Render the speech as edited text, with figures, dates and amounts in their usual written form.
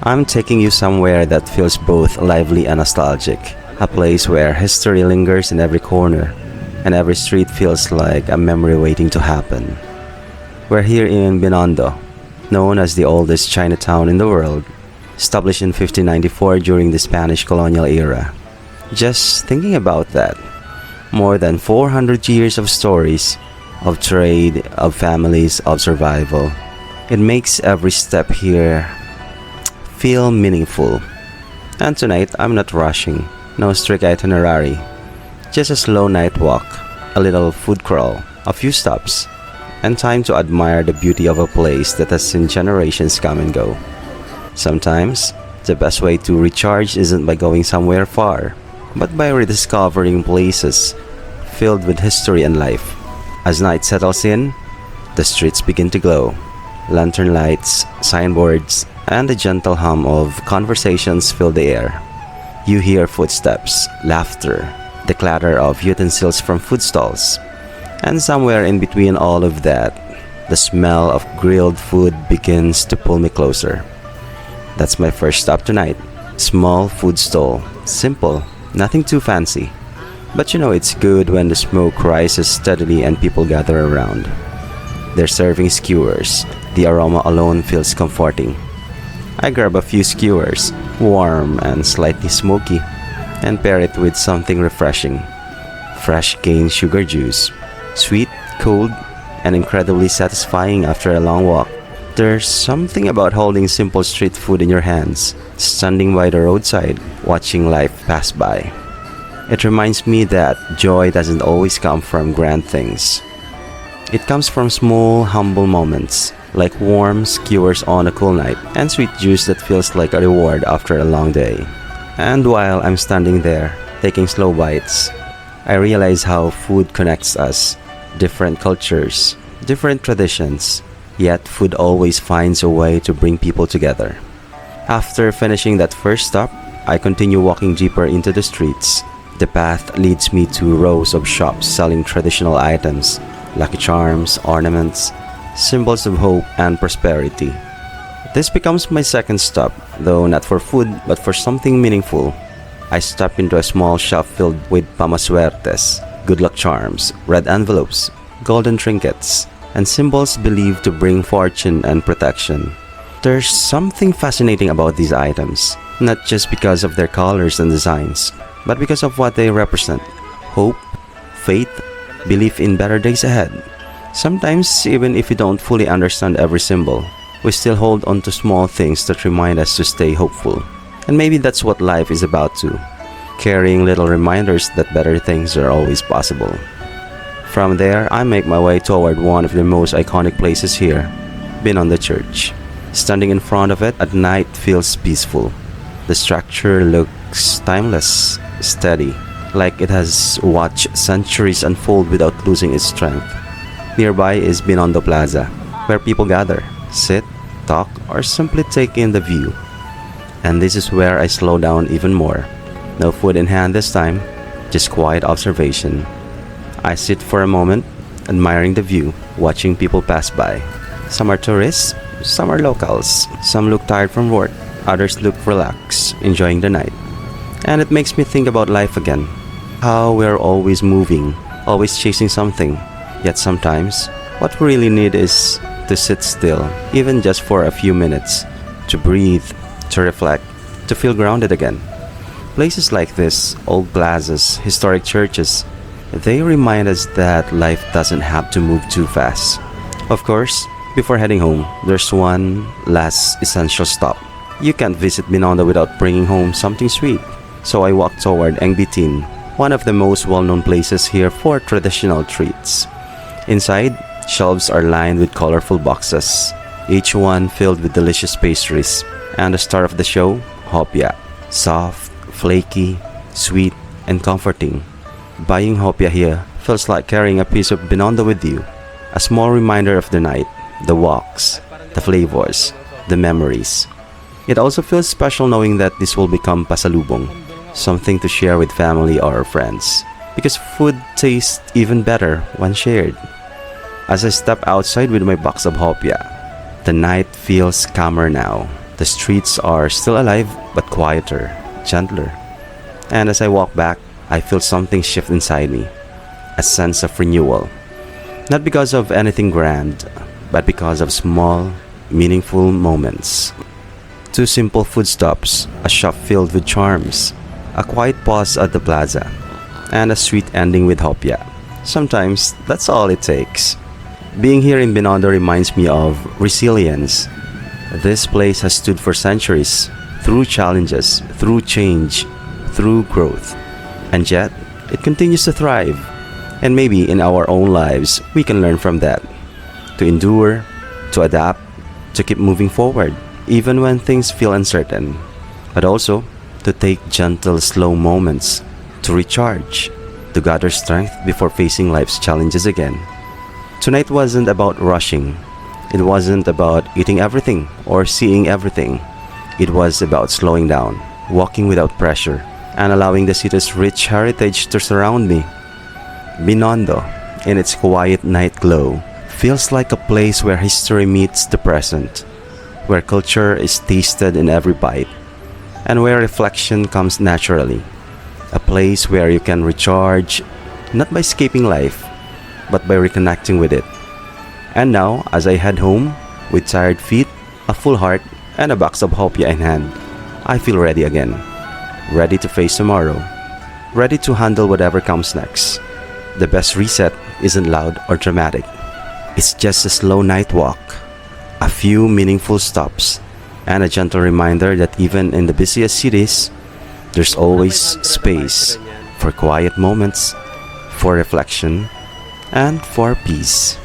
I'm taking you somewhere that feels both lively and nostalgic. A place where history lingers in every corner, and every street feels like a memory waiting to happen. We're here in Binondo, known as the oldest Chinatown in the world, established in 1594 during the Spanish colonial era. Just thinking about that, more than 400 years of stories, of trade, of families, of survival. It makes every step here feel meaningful. And tonight, I'm not rushing, no strict itinerary, just a slow night walk, a little food crawl, a few stops, and time to admire the beauty of a place that has seen generations come and go. Sometimes, the best way to recharge isn't by going somewhere far, but by rediscovering places filled with history and life. As night settles in, the streets begin to glow. Lantern lights, signboards, and the gentle hum of conversations fill the air. You hear footsteps, laughter, the clatter of utensils from food stalls. And somewhere in between all of that, the smell of grilled food begins to pull me closer. That's my first stop tonight. Small food stall. Simple, nothing too fancy. But you know it's good when the smoke rises steadily and people gather around. They're serving skewers. The aroma alone feels comforting. I grab a few skewers, warm and slightly smoky, and pair it with something refreshing. Fresh cane sugar juice. Sweet, cold, and incredibly satisfying after a long walk. There's something about holding simple street food in your hands, standing by the roadside, watching life pass by. It reminds me that joy doesn't always come from grand things. It comes from small, humble moments, like warm skewers on a cool night, and sweet juice that feels like a reward after a long day. And while I'm standing there, taking slow bites, I realize how food connects us. Different cultures, different traditions, yet food always finds a way to bring people together. After finishing that first stop, I continue walking deeper into the streets. The path leads me to rows of shops selling traditional items, lucky charms, ornaments, symbols of hope and prosperity. This becomes my second stop, though not for food but for something meaningful. I step into a small shop filled with pamaswertes, good luck charms, red envelopes, golden trinkets, and symbols believed to bring fortune and protection. There's something fascinating about these items, not just because of their colors and designs, but because of what they represent: hope, faith, belief in better days ahead. Sometimes, even if we don't fully understand every symbol, we still hold on to small things that remind us to stay hopeful. And maybe that's what life is about too, carrying little reminders that better things are always possible. From there, I make my way toward one of the most iconic places here, Binondo Church. Standing in front of it at night feels peaceful. The structure looks timeless, steady, like it has watched centuries unfold without losing its strength. Nearby is Binondo Plaza, where people gather, sit, talk, or simply take in the view. And this is where I slow down even more. No food in hand this time, just quiet observation. I sit for a moment, admiring the view, watching people pass by. Some are tourists, some are locals, some look tired from work, others look relaxed, enjoying the night. And it makes me think about life again. How we're always moving, always chasing something. Yet sometimes, what we really need is to sit still, even just for a few minutes, to breathe, to reflect, to feel grounded again. Places like this, old plazas, historic churches, they remind us that life doesn't have to move too fast. Of course, before heading home, there's one last essential stop. You can't visit Binondo without bringing home something sweet. So I walk toward Engbitin, one of the most well-known places here for traditional treats. Inside, shelves are lined with colorful boxes, each one filled with delicious pastries. And the star of the show, hopia. Soft, flaky, sweet, and comforting. Buying hopia here feels like carrying a piece of Binondo with you. A small reminder of the night, the walks, the flavors, the memories. It also feels special knowing that this will become pasalubong, something to share with family or friends. Because food tastes even better when shared. As I step outside with my box of hopia, the night feels calmer now. The The streets are still alive but quieter, gentler. And as I walk back, I feel something shift inside me, a sense of renewal. Not because of anything grand, but because of small, meaningful moments. Two simple food stops, a shop filled with charms, a quiet pause at the plaza, and a sweet ending with hopya. Sometimes that's all it takes. Being here in Binondo reminds me of resilience. This place has stood for centuries, through challenges, through change, through growth. And yet, it continues to thrive. And maybe in our own lives, we can learn from that. To endure, to adapt, to keep moving forward, even when things feel uncertain. But also, to take gentle, slow moments, to recharge, to gather strength before facing life's challenges again. Tonight wasn't about rushing. It wasn't about eating everything or seeing everything. It was about slowing down, walking without pressure, and allowing the city's rich heritage to surround me. Binondo, in its quiet night glow, feels like a place where history meets the present, where culture is tasted in every bite, and where reflection comes naturally. A place where you can recharge, not by escaping life, but by reconnecting with it. And now, as I head home, with tired feet, a full heart, and a box of hopia in hand, I feel ready again. Ready to face tomorrow. Ready to handle whatever comes next. The best reset isn't loud or dramatic. It's just a slow night walk, a few meaningful stops, and a gentle reminder that even in the busiest cities, there's always space for quiet moments, for reflection, and for peace.